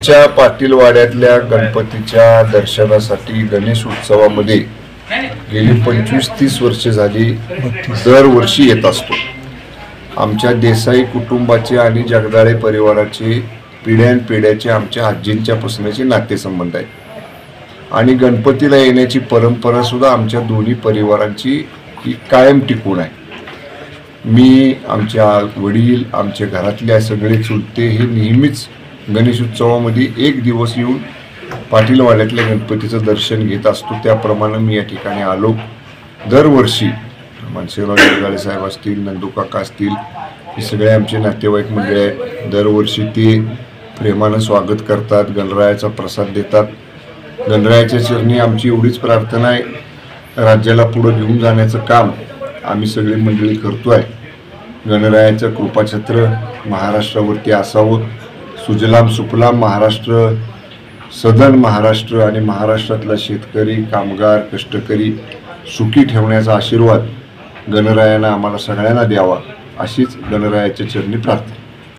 च्या पाटील वाड्यातल्या गणपतीच्या दर्शनासाठी गणेश उत्सवामध्ये गेली 25-30 वर्षे झाली दरवर्षी येत असतो। आमच्या देसाई कुटुंबाचे आणि जगदाळे परिवाराचे पिढ्यानपिढ्याचे आमच्या आजींच्या पासूनचे नातेसंबंध आहेत आणि गणपतीला येण्याची परंपरा सुद्धा आमच्या दोन्ही परिवारांची ही कायम टिकून आहे। मी, आमच्या वडील, आमच्या घरातले सगळे चुलते हे नेहमीच गणेशोत्सवामध्ये एक दिवस येऊन पाटीलवाड्यातल्या गणपतीचं दर्शन घेत असतो। त्याप्रमाणे मी या ठिकाणी आलो। दरवर्षी मनसेराव जगदाळे साहेब असतील, नंदू काका असतील, हे सगळे आमचे नातेवाईक मंडळी आहेत। दरवर्षी ते प्रेमानं स्वागत करतात, गणरायाचा प्रसाद देतात। गणरायाच्या चरणी आमची एवढीच प्रार्थना आहे, राज्याला पुढे घेऊन जाण्याचं काम आम्ही सगळी मंडळी करतोय। गणरायाचं कृपाछत्र महाराष्ट्रावरती असावं, सुजलाम सुफलाम महाराष्ट्र, सदन महाराष्ट्र आणि महाराष्ट्रातला शेतकरी, कामगार, कष्टकरी सुखी ठेवण्याचा आशीर्वाद गणरायानं आम्हाला सगळ्यांना द्यावा, अशीच गणरायाच्या चरणी प्रार्थना।